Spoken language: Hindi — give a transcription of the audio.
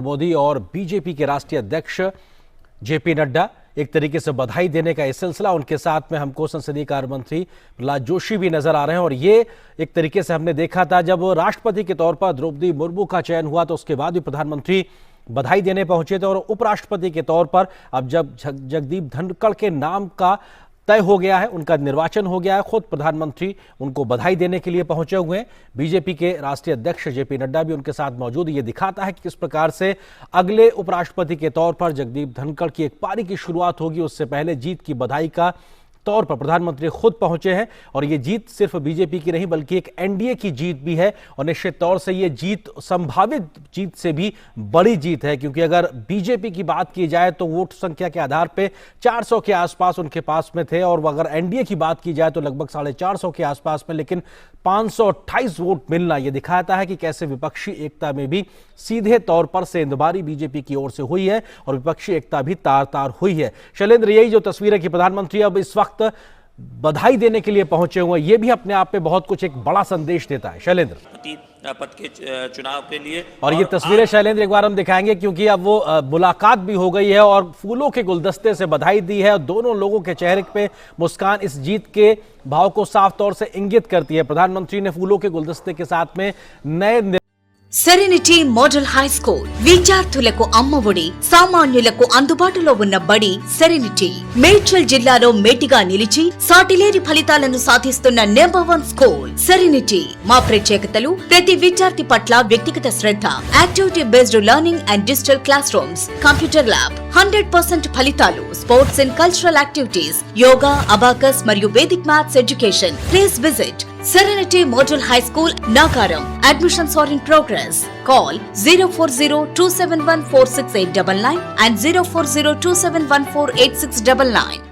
मोदी और बीजेपी के राष्ट्रीय अध्यक्ष जेपी नड्डा एक तरीके से बधाई देने का यह सिलसिला, उनके साथ में हमको संसदीय कार्य मंत्री प्रहलाद जोशी भी नजर आ रहे हैं। और ये एक तरीके से हमने देखा था जब राष्ट्रपति के तौर पर द्रौपदी मुर्मू का चयन हुआ तो उसके बाद भी प्रधानमंत्री बधाई देने पहुंचे थे। और उपराष्ट्रपति के तौर पर अब जब जगदीप धनखड़ के नाम का तय हो गया है, उनका निर्वाचन हो गया है, खुद प्रधानमंत्री उनको बधाई देने के लिए पहुंचे हुए हैं। बीजेपी के राष्ट्रीय अध्यक्ष जेपी नड्डा भी उनके साथ मौजूद। ये दिखाता है कि किस प्रकार से अगले उपराष्ट्रपति के तौर पर जगदीप धनखड़ की एक पारी की शुरुआत होगी। उससे पहले जीत की बधाई का तौर पर प्रधानमंत्री खुद पहुंचे हैं। और ये जीत सिर्फ बीजेपी की नहीं बल्कि एक एनडीए की जीत भी है। और निश्चित तौर से ये जीत संभावित जीत से भी बड़ी जीत है, क्योंकि अगर बीजेपी की बात की जाए तो वोट संख्या के आधार पे 400 के आसपास उनके पास में थे, और अगर एनडीए की बात की जाए तो लगभग 450 के आसपास में, लेकिन 528 वोट मिलना ये दिखाता है कि कैसे विपक्षी एकता में भी सीधे तौर पर सेंधमारी बीजेपी की ओर से हुई है और विपक्षी एकता भी तार तार हुई है। शैलेंद्र, यही जो तस्वीर है कि प्रधानमंत्री अब इस वक्त बधाई देने के लिए पहुंचे हुए हैं, ये भी अपने आप में बहुत कुछ एक बड़ा संदेश देता है। शैलेंद्र, पद के चुनाव के लिए और ये तस्वीरें शैलेंद्र एक बार हम दिखाएंगे, क्योंकि अब वो मुलाकात भी हो गई है और फूलों के गुलदस्ते से बधाई दी है। और दोनों लोगों के चेहरे पे मुस्कान इस जीत के भाव को साफ तौर से इंगित करती है। प्रधानमंत्री ने फूलों के गुलदस्ते के साथ में नए సెరెనిటీ మోడల్ హై స్కూల్ విద్యార్థులకు అమ్మఒడి, సామాన్యులకు అందుబాటులో ఉన్న బడి సెరెనిటీ. మేడ్చల్ జిల్లాలో మేటిగా నిలిచి సాటిలేని ఫలితాలను సాధిస్తున్న నంబర్ 1 స్కూల్ సెరెనిటీ. మా ప్రత్యేకతలు ప్రతి విద్యార్థి పట్ల వ్యక్తిగత శ్రద్ధ, activity based learning and digital classrooms, computer lab, 100% ఫలితాలు, sports and cultural activities, yoga, abacus మరియు Vedic maths education. Please visit Serenity Model High School, Nagaram. Admissions are in progress. Call 040-271-46899 and 040-271-48699.